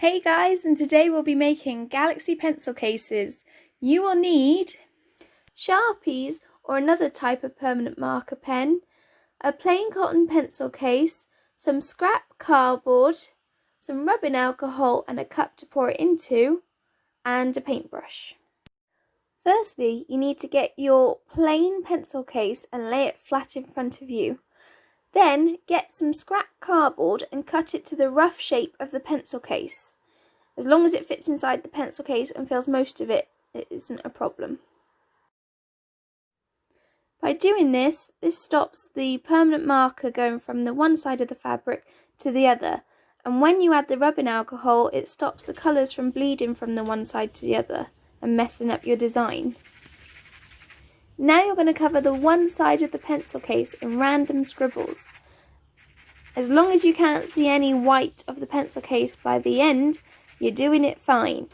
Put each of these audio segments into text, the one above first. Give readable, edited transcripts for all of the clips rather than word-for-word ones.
Hey guys, and today we'll be making galaxy pencil cases. You will need Sharpies or another type of permanent marker pen, a plain cotton pencil case, some scrap cardboard, some rubbing alcohol and a cup to pour it into, and a paintbrush. Firstly, you need to get your plain pencil case and lay it flat in front of you. Then get some scrap cardboard and cut it to the rough shape of the pencil case. As long as it fits inside the pencil case and fills most of it, it isn't a problem. By doing this stops the permanent marker going from the one side of the fabric to the other. And when you add the rubbing alcohol, it stops the colours from bleeding from the one side to the other and messing up your design. Now you're going to cover the one side of the pencil case in random scribbles. As long as you can't see any white of the pencil case by the end, you're doing it fine.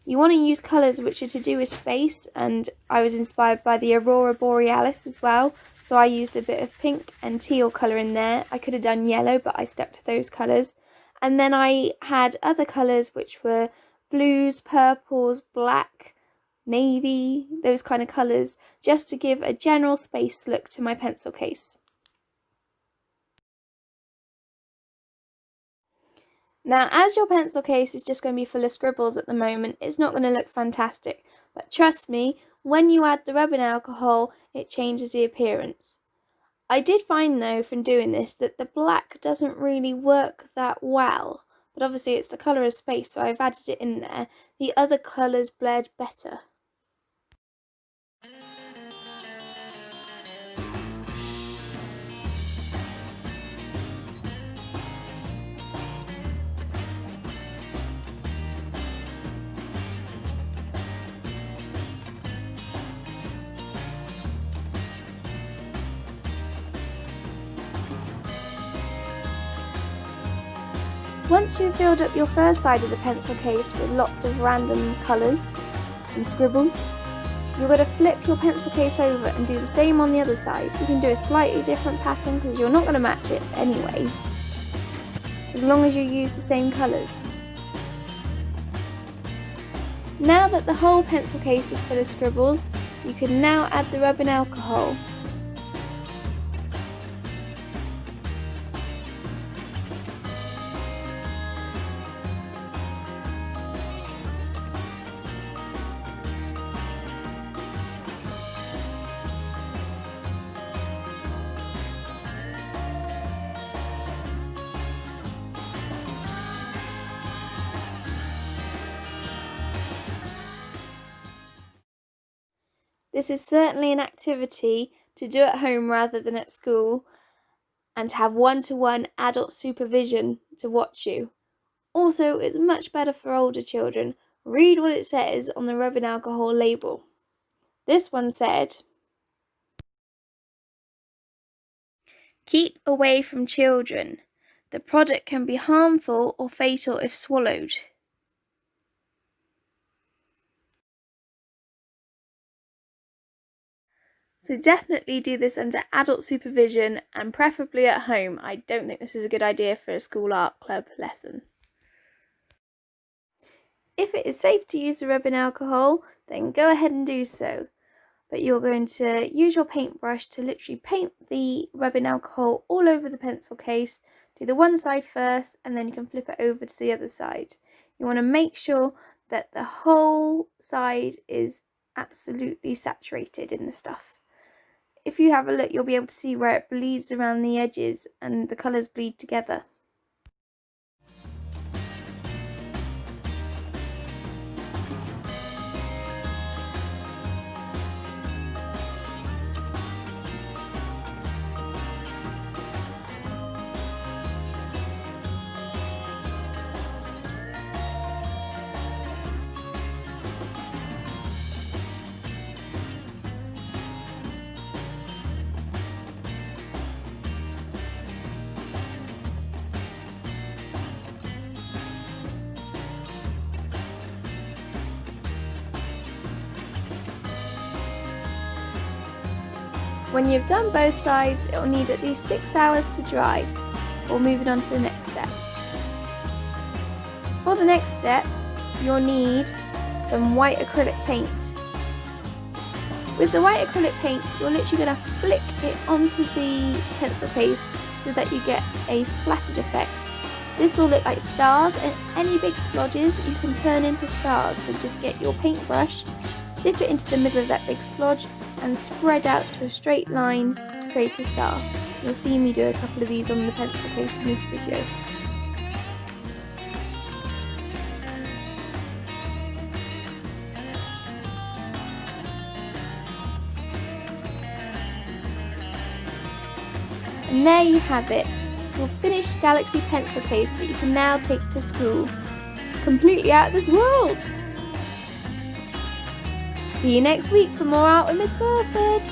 You want to use colours which are to do with space, and I was inspired by the Aurora Borealis as well, so I used a bit of pink and teal colour in there. I could have done yellow, but I stuck to those colours. And then I had other colours which were blues, purples, black, navy, those kind of colours, just to give a general space look to my pencil case. Now, as your pencil case is just going to be full of scribbles at the moment, it's not going to look fantastic, but trust me, when you add the rubbing alcohol, it changes the appearance. I did find though from doing this that the black doesn't really work that well, but obviously it's the colour of space, so I've added it in there. The other colours bled better. Once you've filled up your first side of the pencil case with lots of random colours and scribbles, you're going to flip your pencil case over and do the same on the other side. You can do a slightly different pattern because you're not going to match it anyway, as long as you use the same colours. Now that the whole pencil case is full of scribbles, you can now add the rubbing alcohol. This is certainly an activity to do at home rather than at school, and to have one-to-one adult supervision to watch you. Also, it's much better for older children. Read what it says on the rubbing alcohol label. This one said, "Keep away from children. The product can be harmful or fatal if swallowed." So definitely do this under adult supervision and preferably at home. I don't think this is a good idea for a school art club lesson. If it is safe to use the rubbing alcohol, then go ahead and do so. But you're going to use your paintbrush to literally paint the rubbing alcohol all over the pencil case. Do the one side first and then you can flip it over to the other side. You want to make sure that the whole side is absolutely saturated in the stuff. If you have a look, you'll be able to see where it bleeds around the edges and the colours bleed together. When you've done both sides, it will need at least 6 hours to dry before moving on to the next step. For the next step, you'll need some white acrylic paint. With the white acrylic paint, you're literally going to flick it onto the pencil case so that you get a splattered effect. This will look like stars, and any big splodges you can turn into stars. So just get your paintbrush, dip it into the middle of that big splodge and spread out to a straight line to create a star. You'll see me do a couple of these on the pencil case in this video. And there you have it, your finished Galaxy pencil case that you can now take to school. It's completely out of this world! See you next week for more art with Miss Burford!